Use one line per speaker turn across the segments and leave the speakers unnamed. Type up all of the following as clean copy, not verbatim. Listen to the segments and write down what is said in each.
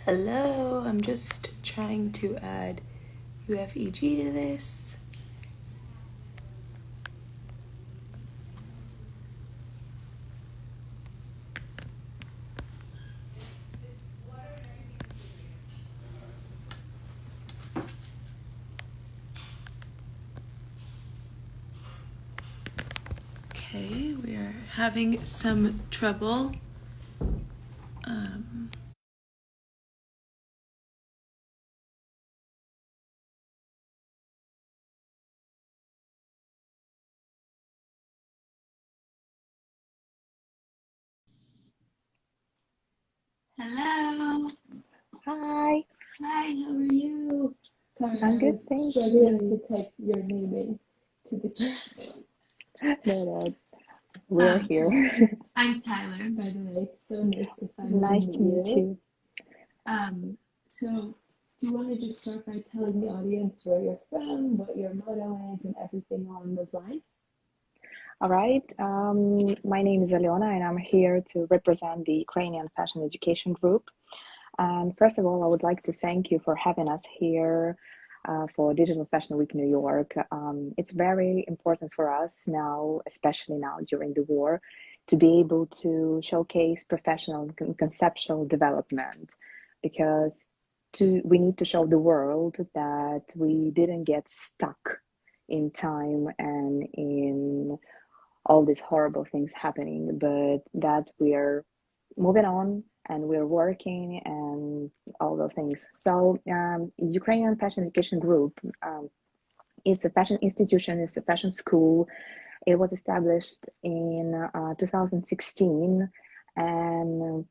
Hello, I'm just trying to add UFEG to this. Okay, we are having some trouble. Hello.
Hi.
Hi, how are you? Sorry,
I'm
I
good,
was
thank
struggling
you.
to type your name into the chat.
No, we're here.
I'm Tyler, by the way. It's so nice to finally
Nice
meet
to meet you.
So do you want to just start by telling the audience where you're from, what your motto is, and everything along those lines?
All right. My name is Aliona, and I'm here to represent the Ukrainian Fashion Education Group. And first of all, I would like to thank you for having us here for Digital Fashion Week New York. It's very important for us now, especially now during the war, to be able to showcase professional and conceptual development, because we need to show the world that we didn't get stuck in time and in all these horrible things happening, but that we're moving on and we're working and all those things. So Ukrainian Fashion Education Group, it's a fashion institution, it's a fashion school. It was established in 2016, and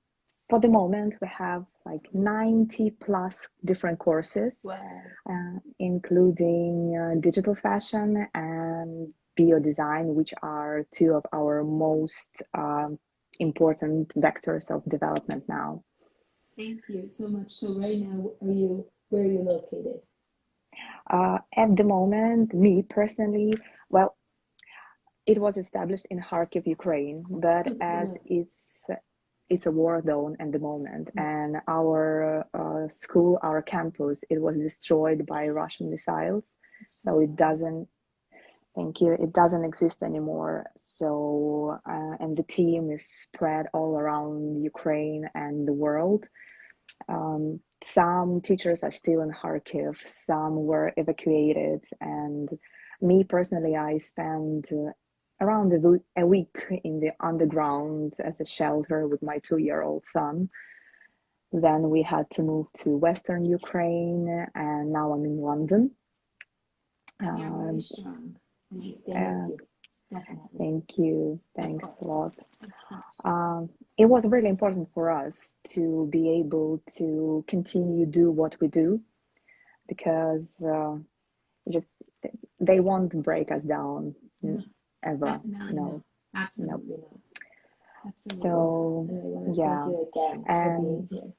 for the moment we have like 90 plus different courses.
Wow.
Including digital fashion and bio design, which are two of our most important vectors of development now.
Thank you so much. So right now, where are you located?
At the moment, me personally, well, it was established in Kharkiv, Ukraine, but as it's a war zone at the moment, and our school, our campus, it was destroyed by Russian missiles, so it doesn't. Thank you. It doesn't exist anymore. So, and the team is spread all around Ukraine and the world. Some teachers are still in Kharkiv, some were evacuated, and me personally, I spent around a week in the underground as a shelter with my 2-year-old son. Then we had to move to Western Ukraine, and now I'm in London.
You're very strong. And I stand with you. Definitely.
Thank you. Thanks a lot. It was really important for us to be able to continue do what we do, because just they won't break us down ever. No.
Absolutely no. Absolutely.
So
and
yeah,
thank you again for being here.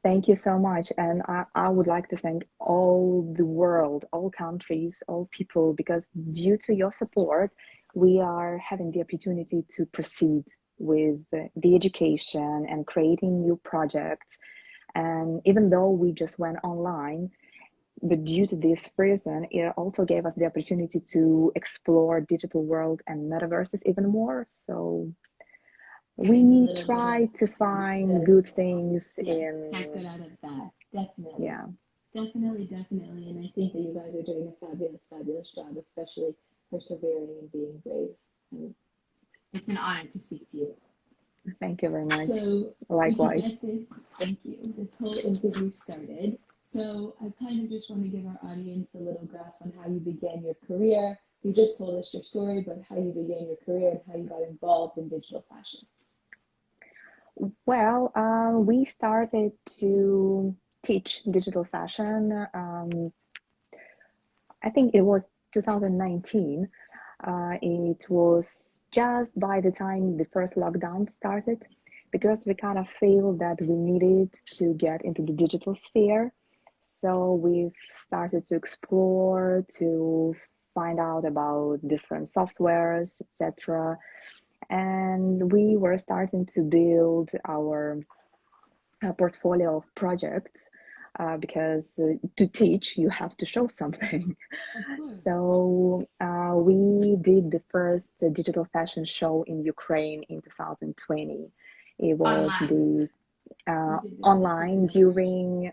Thank you so much. And I would like to thank all the world, all countries, all people, because due to your support, we are having the opportunity to proceed with the education and creating new projects. And even though we just went online, but due to this reason, it also gave us the opportunity to explore digital world and metaverses even more. So we try to find good things in.
Get good out of that. Definitely.
Yeah.
Definitely. And I think that you guys are doing a fabulous job, especially persevering and being brave. And it's an honor to speak to you.
Thank you very much.
So
likewise.
We can get this whole interview started. So I kind of just want to give our audience a little grasp on how you began your career. You just told us your story, but how you began your career and how you got involved in digital fashion.
Well, we started to teach digital fashion. I think it was 2019. It was just by the time the first lockdown started, because we kind of feel that we needed to get into the digital sphere. So we've started to explore, to find out about different softwares, etc. And we were starting to build our a portfolio of projects, because to teach you have to show something. So we did the first digital fashion show in Ukraine in 2020. It was online during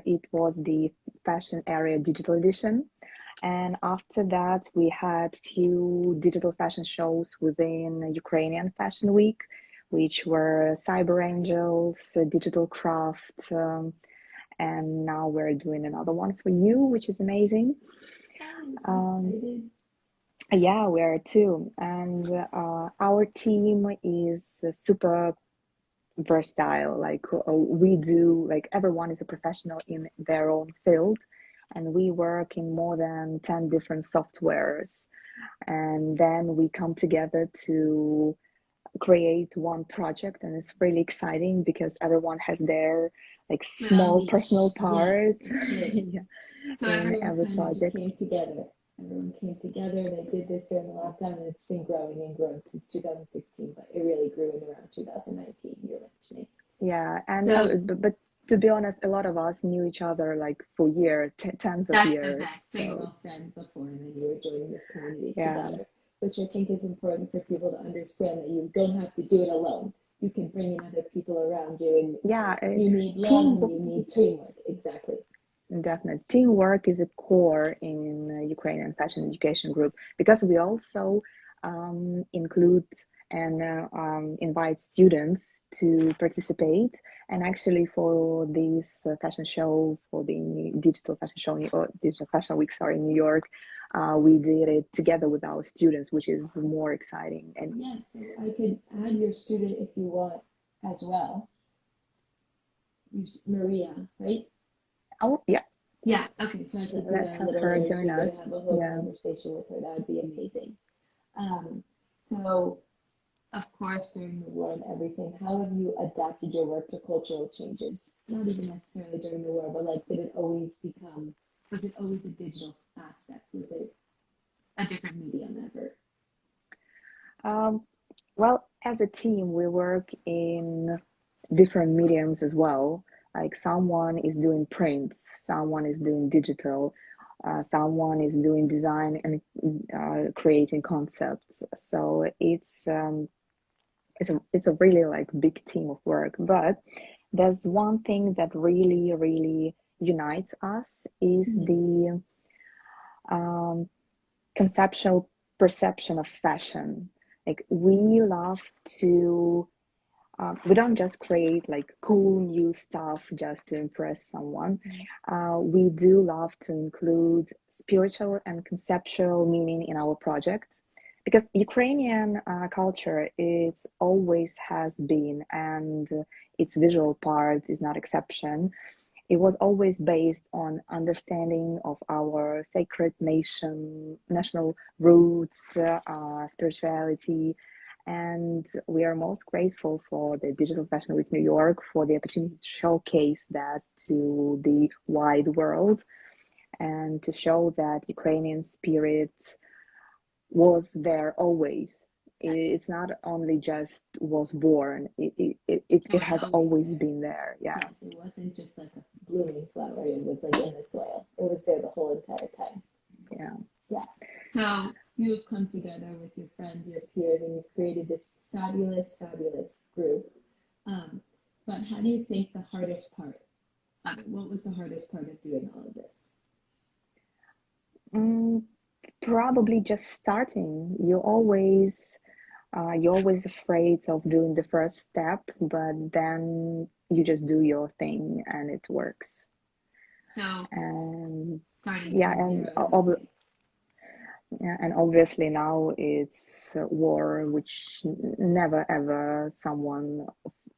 it was the fashion area digital edition. And after that, we had few digital fashion shows within Ukrainian Fashion Week, which were Cyber Angels, Digital Craft, and now we're doing another one for you, which is amazing. Yeah, we are too. And our team is super versatile. Like we do, like everyone is a professional in their own field, and we work in more than 10 different softwares, and then we come together to create one project, and it's really exciting because everyone has their like small personal part.
Yes. Yeah. So everyone project came together. Everyone came together. They did this during the lockdown, and it's been growing and growing since 2016, but it really grew in around 2019, you're mentioning.
Yeah, and but to be honest, a lot of us knew each other like for years, tens of years.
That's the fact. So you were all friends before, and then you were joining this community together, which I think is important for people to understand, that you don't have to do it alone. You can bring in other people around you, and you need love and you need teamwork. Exactly.
Definitely. Teamwork is a core in Ukrainian Fashion Education Group, because we also include and invite students to participate. And actually for this fashion show, for the Digital Fashion Show, or Digital Fashion Week, in New York, we did it together with our students, which is more exciting. And
yes, so I could add your student if you want as well. Maria, right?
Oh, yeah.
Yeah, okay, so I could do that a little later. We're going to have a whole conversation with her. That would be amazing. So, of course, during the war and everything, how have you adapted your work to cultural changes? Not even necessarily during the war, but like, was it always a digital aspect? Was it a different medium ever?
Well, as a team, we work in different mediums as well. Like someone is doing prints, someone is doing digital, someone is doing design and creating concepts. So it's a really like big team of work. But there's one thing that really unites us is the conceptual perception of fashion. Like we love to we don't just create like cool new stuff just to impress someone. We do love to include spiritual and conceptual meaning in our projects, because Ukrainian culture it's always has been, and its visual part is not exception. It was always based on understanding of our sacred national roots, spirituality. And we are most grateful for the Digital Fashion Week New York for the opportunity to showcase that to the wide world, and to show that Ukrainian spirit was there always. It's not only just was born, it has always been there. Yeah.
Yes, it wasn't just like a blooming flower, it was like in the soil. It was there the whole entire time. Yeah. So you've come together with your friends, your peers, and you've created this fabulous group. But how do you think the hardest part of it? What was the hardest part of doing all of this?
Probably just starting. You're always afraid of doing the first step, but then you just do your thing and it works.
So
and
starting
and obviously now it's war, which never ever someone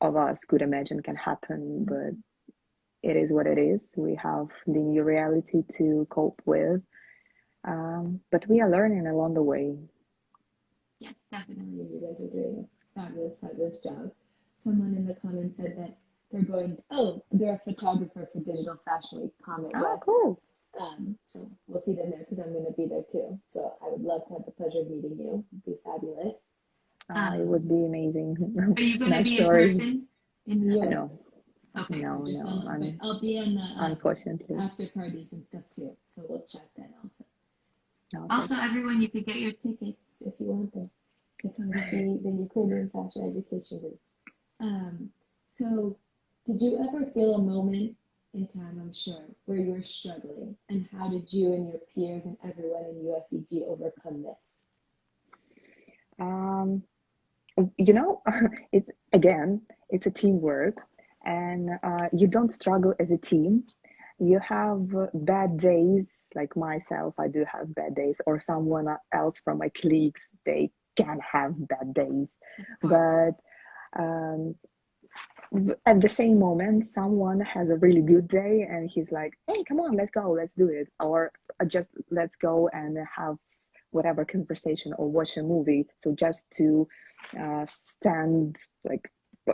of us could imagine can happen, but it is what it is. We have the new reality to cope with, but we are learning along the way.
Yes, definitely. You guys are doing a fabulous job. Someone in the comments said that they're a photographer for Digital Fashion Week NYS.
Cool.
So we'll see them there because I'm going to be there too. So I would love to have the pleasure of meeting you. It'd be fabulous.
It would be amazing.
Are you going to be in person in New York?
No.
Okay,
No,
so just
no,
online, but I'll be in the
unfortunately.
after parties and stuff too, so we'll chat then also.
No,
Also, everyone, you could get your tickets if you want them to come see the Ukrainian Fashion Education Group. So, did you ever feel a moment in time, I'm sure, where you were struggling, and how did you and your peers and everyone in UFEG overcome this?
You know, it's a teamwork, and you don't struggle as a team. You have bad days, like myself, I do have bad days, or someone else from my colleagues, they can have bad days. But at the same moment, someone has a really good day and he's like, hey, come on, let's go, let's do it. Or just let's go and have whatever conversation or watch a movie. So just to stand like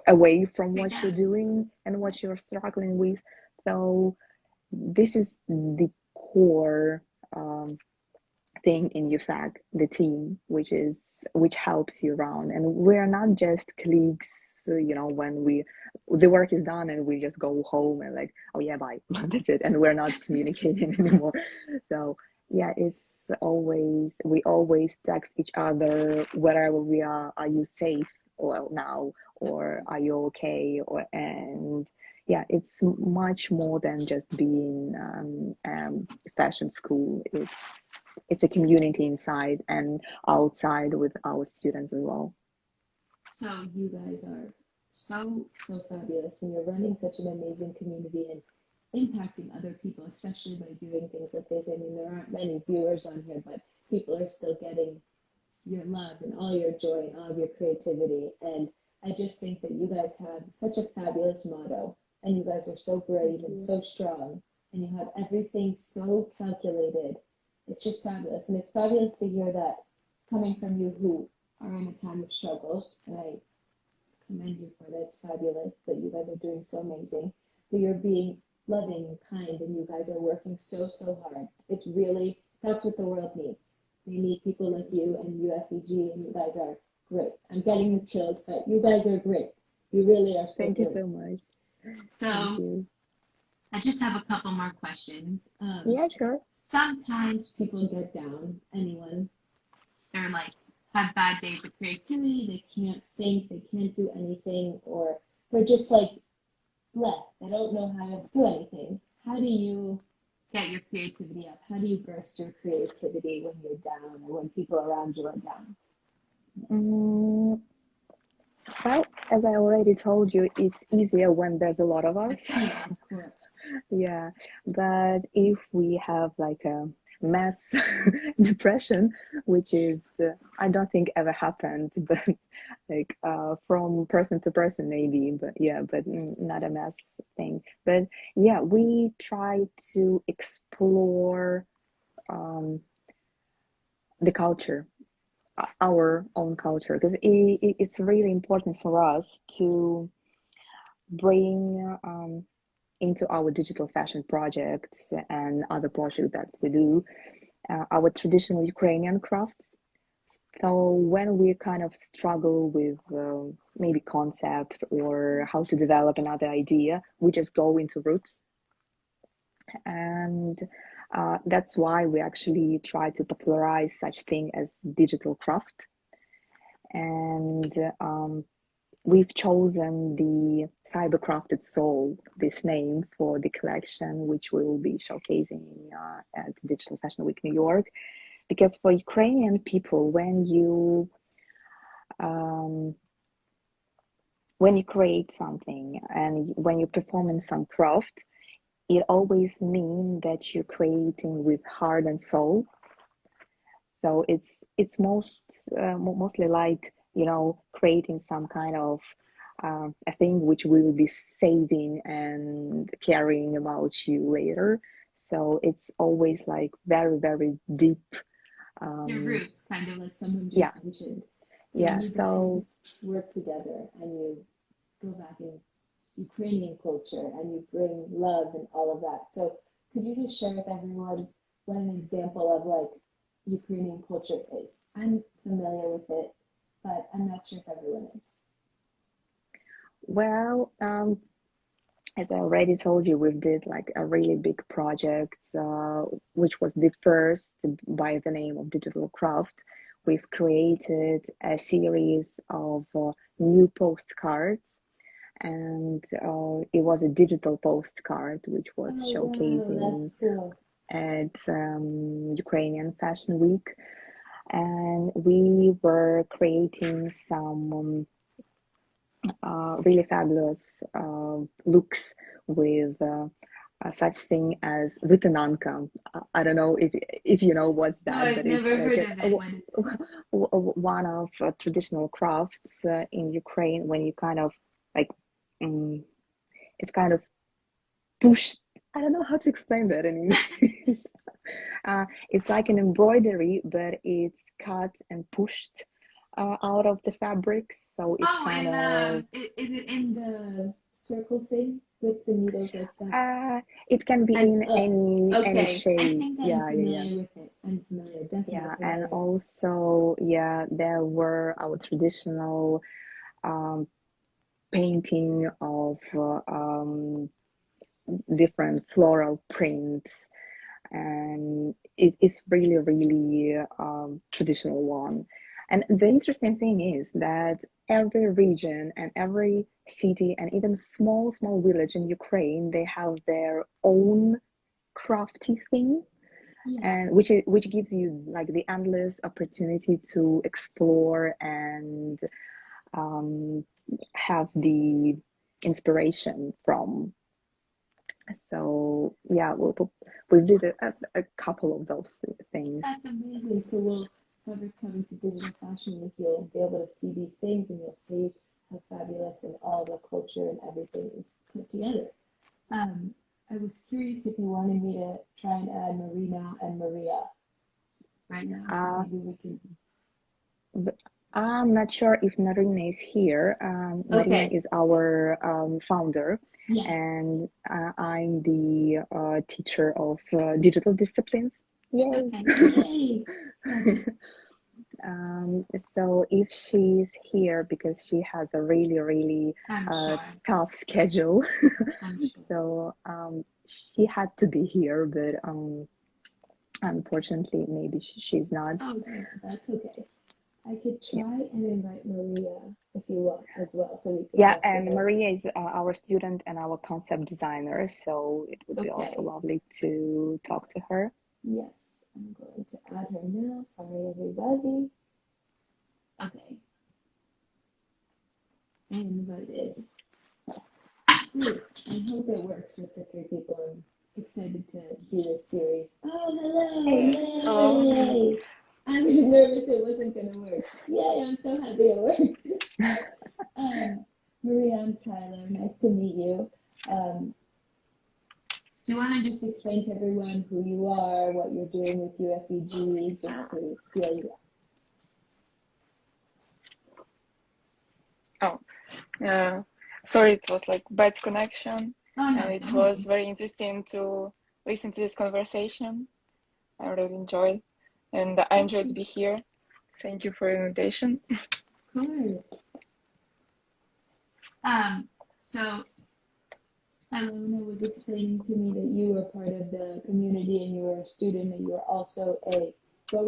away from what you're doing and what you're struggling with. So this is the core thing in UFEG, the team, which helps you around. And we're not just colleagues, you know, when the work is done and we just go home and like, oh yeah, bye, that's it, and we're not communicating anymore. So yeah, we always text each other wherever we are you safe or now, or are you okay, and yeah, it's much more than just being fashion school. It's a community inside and outside with our students as well.
So you guys are so fabulous, and you're running such an amazing community and impacting other people, especially by doing things like this. I mean, there aren't many viewers on here, but people are still getting your love and all your joy and all of your creativity. And I just think that you guys have such a fabulous motto, and you guys are so brave and so strong, and you have everything so calculated. It's just fabulous. And it's fabulous to hear that coming from you who are in a time of struggles, and I commend you for that. It's fabulous that you guys are doing so amazing, but you're being loving and kind, and you guys are working so hard. It's really, that's what the world needs. They need people like you and UFEG, and you guys are great. I'm getting the chills, but you guys are great. You really are so
Thank
great.
you so much.
So I just have a couple more questions.
Yeah, sure.
Sometimes people get down, anyone, they're like, have bad days of creativity, they can't think, they can't do anything, or they're just like, bleh, they don't know how to do anything. How do you get your creativity up? How do you burst your creativity when you're down or when people around you are down?
Well, as I already told you, it's easier when there's a lot of us.
Of course.
Yeah, but if we have like a mass depression, which is I don't think ever happened, but like from person to person maybe, but yeah, but not a mass thing. But yeah, we try to explore the culture, our own culture, because it's really important for us to bring into our digital fashion projects and other projects that we do our traditional Ukrainian crafts. So when we kind of struggle with maybe concepts or how to develop another idea, we just go into roots. And that's why we actually try to popularize such thing as digital craft. And we've chosen the Cybercrafted Soul, this name, for the collection, which we will be showcasing at Digital Fashion Week New York. Because for Ukrainian people, when you create something and when you perform in some craft, it always means that you're creating with heart and soul. So it's mostly like, you know, creating some kind of a thing which we will be saving and caring about you later. So it's always like very, very deep.
Your roots, kind of like someone just mentioned. So
yeah.
you guys work together and you go back in Ukrainian culture and you bring love and all of that. So could you just share with everyone what an example of like Ukrainian culture is? I'm familiar with it, but I'm not sure if everyone is.
Well, as I already told you, we did like a really big project, which was the first by the name of Digital Craft. We've created a series of new postcards, and it was a digital postcard which was showcasing at Ukrainian Fashion Week, and we were creating some really fabulous looks with such thing as витинанка. I don't know if you know what's that,
No, I've
but
never heard of it.
one of traditional crafts in Ukraine, when you kind of like it's kind of pushed. I don't know how to explain that in English. It's like an embroidery, but it's cut and pushed out of the fabrics, so it's kind of.
Is it in the circle thing with the needles like that?
It can be in any shape.
I think I'm
yeah.
with it. I'm familiar, definitely.
Yeah,
familiar.
and also, there were our traditional painting of different floral prints, and it is really, really traditional one. And the interesting thing is that every region and every city and even small village in Ukraine, they have their own crafty thing.
Yeah.
And which gives you like the endless opportunity to explore and have the inspiration from. So yeah, we did a couple of those things.
That's amazing. So whoever's coming to Digital Fashion Week, you'll be able to see these things, and you'll see how fabulous and all the culture and everything is put together. I was curious if you wanted me to try and add Marina and Maria right now, so maybe we can.
But I'm not sure if Marina is here. Marina is our founder.
Yes.
And I'm the teacher of digital disciplines. Yay!
Okay.
So if she's here, because she has a really, really tough schedule, so she had to be here, but unfortunately, maybe she's not.
Okay, that's okay. I could try and invite Maria if you want as well. So we can
and Maria is our student and our concept designer, so it would be also lovely to talk to her.
Yes, I'm going to add her now. Sorry, everybody. Okay. I invited. Great. I hope it works with the 3 people. I'm excited to do this series. Oh, hello! Yay!
Hello.
I was nervous it wasn't going to work. Yay, I'm so happy it worked. Maria, I'm Tyler. Nice to meet you. Do you want to just explain to everyone who you are, what you're doing with UFEG, just to feel you?
Sorry, it was like bad connection.
And
it was very interesting to listen to this conversation. I really enjoyed. And I enjoyed to be here. Thank you for the invitation.
Of course. So Alona was explaining to me that you were part of the community and you were a student, and you were also what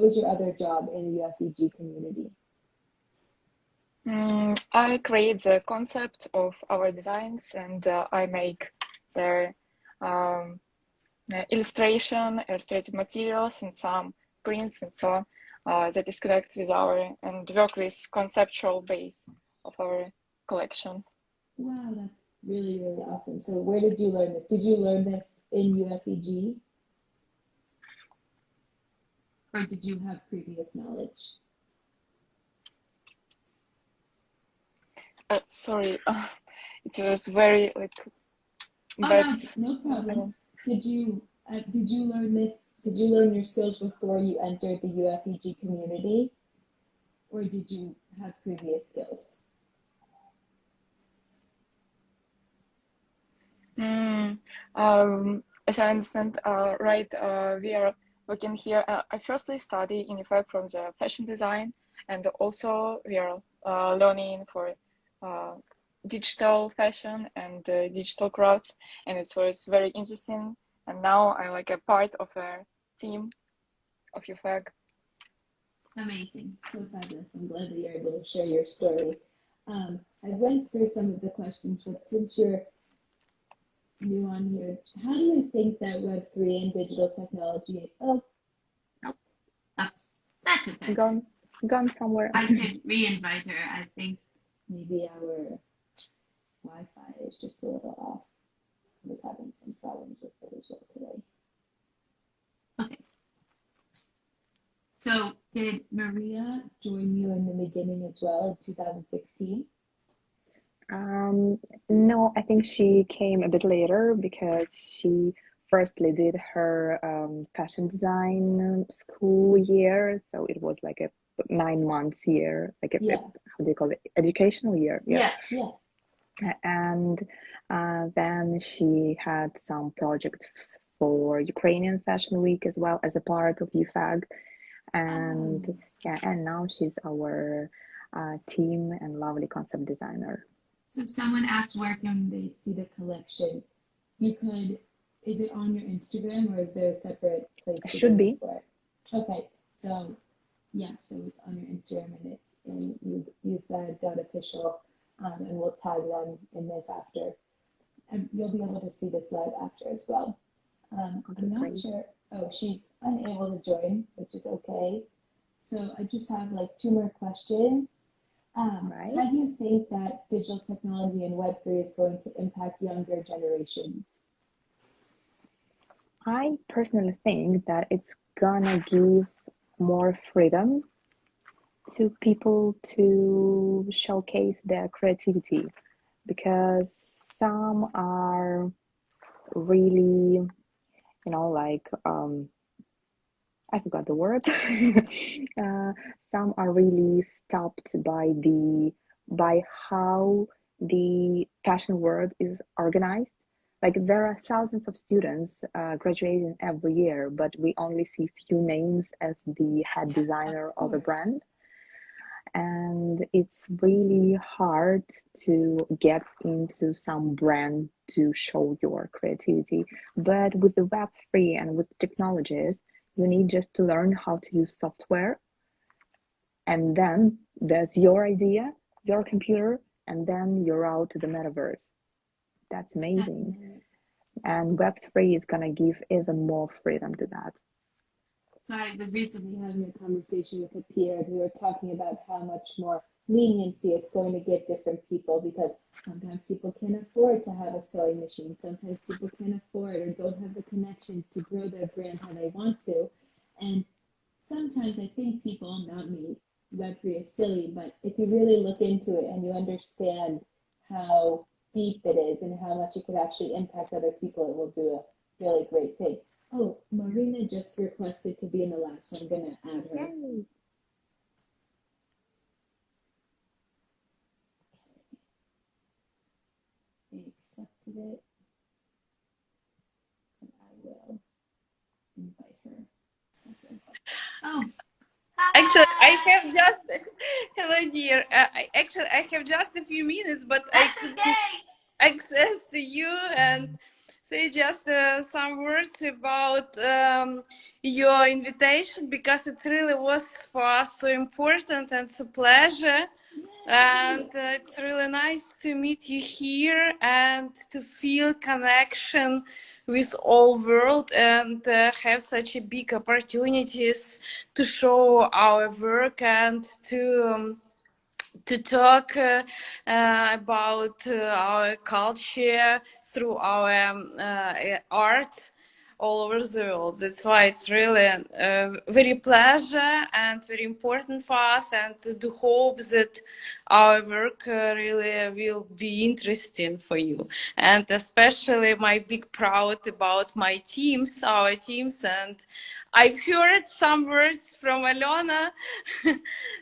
was your other job in the UFEG community?
I create the concept of our designs, and I make their illustrative materials and some prints and so on that is connected with and work with conceptual base of our collection.
Wow, that's really, really awesome. So where did you learn this? Did you learn this in UFEG? Or did you have previous knowledge?
Sorry, it was very
no problem. Did you learn this? Did you learn your skills before you entered the UFEG community, or did you have previous skills?
As I understand, we are working here. I firstly study in UFEG from the fashion design, and also we are learning for digital fashion and digital crafts, and it was very interesting. And now I'm like a part of a team of UFEG.
Amazing. So fabulous. I'm glad that you're able to share your story. I went through some of the questions, but since you're new on here, how do you think that Web3 and digital technology... Oh,
nope. That's okay.
Gone somewhere.
I could re-invite her. I think
maybe our Wi-Fi is just a little off. I was having some problems with it as well today.
Okay. So
did Maria join you in the beginning as well in 2016?
No, I think she came a bit later because she firstly did her fashion design school year. So it was like a 9 months year, like a how do you call it? Educational year.
Yeah.
And then she had some projects for Ukrainian Fashion Week as well as a part of UFEG. And and now she's our team and lovely concept designer.
So someone asked where can they see the collection? You could, is it on your Instagram or is there a separate place?
It should be.
For it? Okay, so so it's on your Instagram and it's in UFEG.official, and we'll tag them in this after. And you'll be able to see this live after as well. I'm not sure. Oh, she's unable to join, which is okay. So I just have like 2 more questions.
Right.
How do you think that digital technology and Web3 is going to impact younger generations?
I personally think that it's gonna give more freedom to people to showcase their creativity, because some are really, like I forgot the word. Some are really stopped by how the fashion world is organized. Like there are thousands of students graduating every year, but we only see few names as the head designer of a brand. And it's really hard to get into some brand to show your creativity. But with the Web3 and with technologies, you need just to learn how to use software. And then there's your idea, your computer, and then you're out to the metaverse. That's amazing. And Web3 is going to give even more freedom to that.
So I was recently having a conversation with a peer, and we were talking about how much more leniency it's going to give different people, because sometimes people can't afford to have a sewing machine. Sometimes people can't afford or don't have the connections to grow their brand how they want to. And sometimes I think people, not me, Web3 is silly, but if you really look into it and you understand how deep it is and how much it could actually impact other people, it will do a really great thing. Oh, Marina just requested to be in the live, so I'm going to add her.
Yay.
I accepted it. And I will invite her.
Oh.
Actually, I have just hello dear. I have just a few minutes, but I could access to you and say just some words about your invitation, because it really was for us so important and so pleasure. And it's really nice to meet you here and to feel connection with all world, and have such a big opportunities to show our work and to talk about our culture through our art all over the world. That's why it's really very pleasure and very important for us, and to hope that our work really will be interesting for you. And especially my big proud about my teams, our teams, and I've heard some words from Alena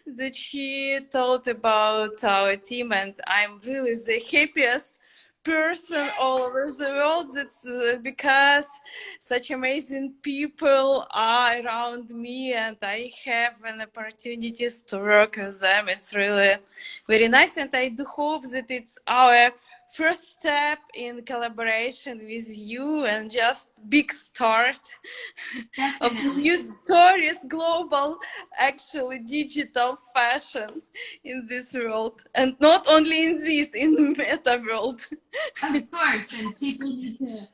that she told about our team, and I'm really the happiest person all over the world. That's because such amazing people are around me and I have an opportunities to work with them. It's really very nice, and I do hope that it's our first step in collaboration with you and just big start of
Definitely.
new stories, global, actually digital fashion in this world, and not only in this, in meta world.
Of course, and people need to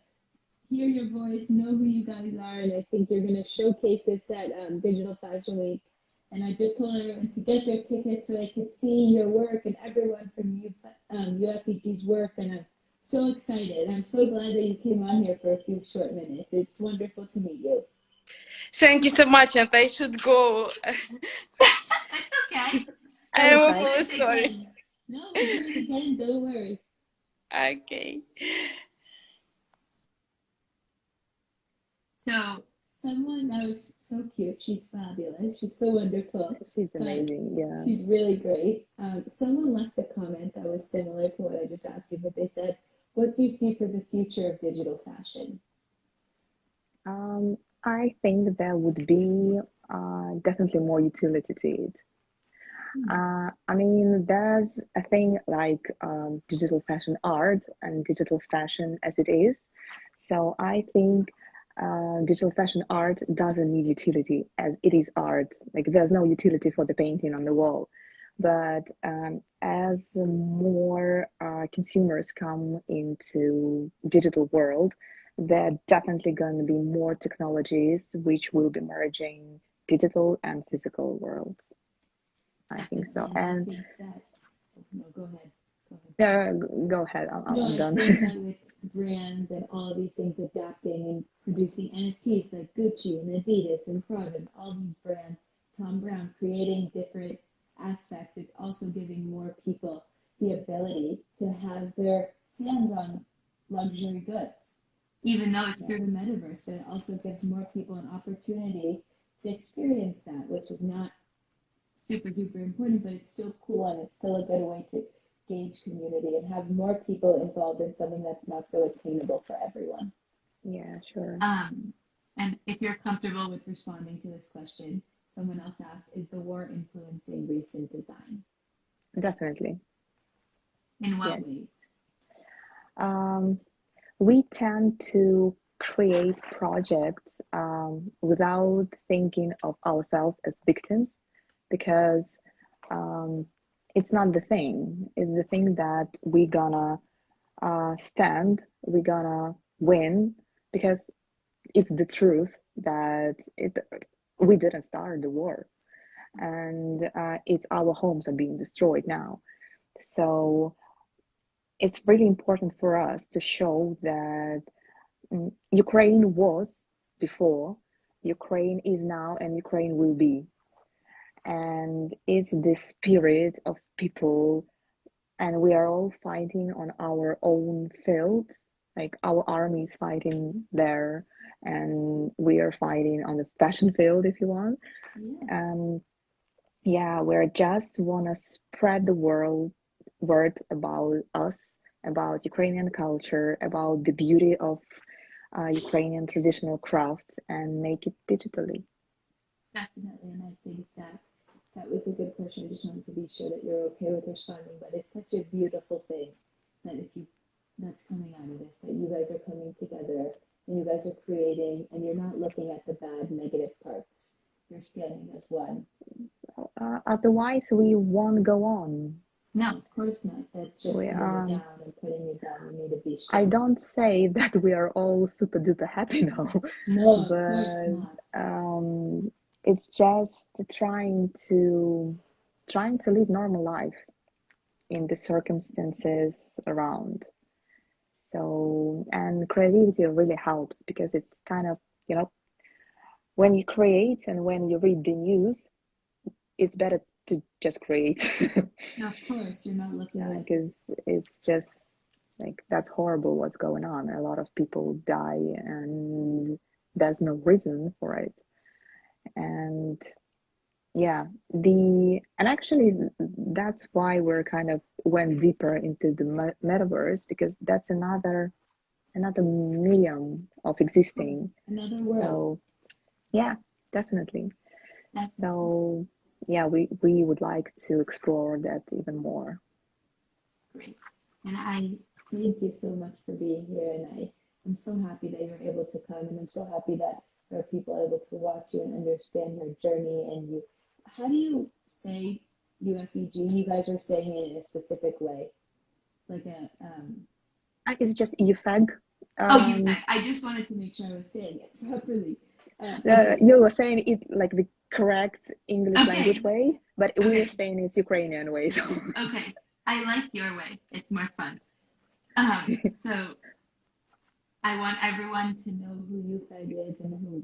hear your voice, know who you guys are, and I think you're going to showcase this at Digital Fashion Week. And I just told everyone to get their tickets so they could see your work and everyone from UFEG's work. And I'm so excited. I'm so glad that you came on here for a few short minutes. It's wonderful to meet you.
Thank you so much, and I should go.
It's okay.
I
Oh,
was
do
really
it
sorry.
again. No, we'll do it again. Don't worry.
Okay.
So,
Someone that was so cute. She's fabulous. She's so wonderful.
She's
But
amazing, yeah.
she's really great. Someone left a comment that was similar to what I just asked you, but they said, "What do you see for the future of digital fashion?"
I think there would be definitely more utility to it. I mean, there's a thing like digital fashion art and digital fashion as it is. So I think digital fashion art doesn't need utility as it is art. Like there's no utility for the painting on the wall. But as more consumers come into digital world, there are definitely going to be more technologies which will be merging digital and physical worlds. I think so.
I
And
think that, no, go ahead. Go ahead.
go ahead.
No,
I'm
I
done.
think that with brands and all of these things adapting and producing NFTs like Gucci and Adidas and Prada and all these brands, Tom Brown creating different aspects, it's also giving more people the ability to have their hands on luxury goods,
even though it's
through the metaverse, but it also gives more people an opportunity to experience that, which is not super duper important, but it's still cool and it's still a good way to gauge community and have more people involved in something that's not so attainable for everyone.
Yeah, sure.
and if you're comfortable with
Responding to this question, someone else asked, "Is the war influencing recent design?"
Definitely.
in what
Yes.
ways?
We tend to create projects without thinking of ourselves as victims because it's not the thing. It's the thing that we're gonna stand, we're gonna win because it's the truth that we didn't start the war and it's our homes are being destroyed now. So it's really important for us to show that Ukraine was before, Ukraine is now, and Ukraine will be. And it's the spirit of people, and we are all fighting on our own fields. Like our army is fighting there, and we are fighting on the fashion field, if you want.
Yes.
Yeah, we just want to spread the word about us, about Ukrainian culture, about the beauty of Ukrainian traditional crafts, and make it digitally.
Definitely, and I think that that was a good question. I just wanted to be sure that you're okay with responding, but it's such a beautiful thing that that's coming out of this, that you guys are coming together and you guys are creating, and you're not looking at the bad, negative parts. You're standing as one.
Otherwise, we won't go on.
No, of course not. That's just putting it down and putting it down. You need to be strong.
I don't say that we are all super duper happy now.
No, of course
not. It's just trying to live normal life in the circumstances around. So, and creativity really helps because it kind of, when you create and when you read the news, it's better to just create.
Of course, you're not looking at
because it's just like that's horrible what's going on. A lot of people die and there's no reason for it. And yeah, and actually that's why we're kind of went deeper into the metaverse, because that's another medium of existing.
Another world.
So yeah, definitely.
That's
So yeah, we would like to explore that even more.
great. And I
Thank you so much for being here, and I'm so happy that you're able to come, and I'm so happy that there are people able to watch you and understand your journey. And you, how do you say UFEG? You guys are saying it in a specific way, like a
It's just UFEG.
UFEG. I just wanted to make sure I was saying it properly.
You were saying it like the correct English
Okay.
language way, but we
Okay.
were saying it's Ukrainian way. So.
Okay, I like your way. It's more fun. So I want everyone to know who UFEG is and who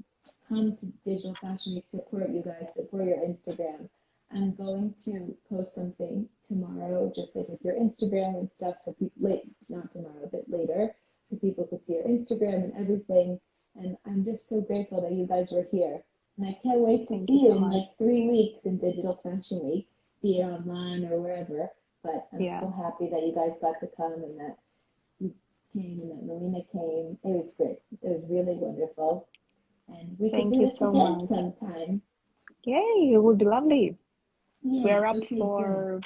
come to Digital Fashion Week. Support you guys. Support your Instagram. I'm going to post something tomorrow, just like with your Instagram and stuff. So people, not tomorrow, but later, so people could see your Instagram and everything. And I'm just so grateful that you guys were here. And I can't wait to
Thank
see
you
you
so
in
much.
like 3 weeks in Digital Fashion Week, be it online or wherever. But I'm
Yeah.
so happy that you guys got to come and that you came and that Marina came. It was great. It was really wonderful. And we could
Thank
do
you
this
so
again
much.
sometime.
Yay, it would be lovely.
Yeah,
We're up
okay, good.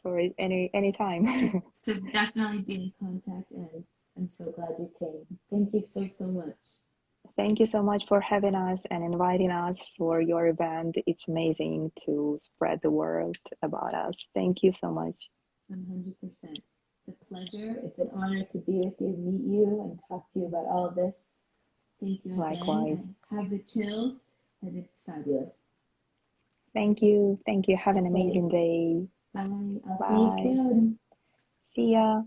for any time.
So definitely be
In contact, and I'm so glad you came. Thank you so much.
Thank you so much for having us and inviting us for your event. It's amazing to spread the word about us. Thank you so much.
100%. It's a pleasure. It's an honor to be with you, meet you, and talk to you about all of this. Thank you again.
Likewise.
I have the chills, and it's fabulous.
Thank you. Thank you. Have an
Okay.
amazing day.
Bye. I'll
Bye.
see you soon.
See ya.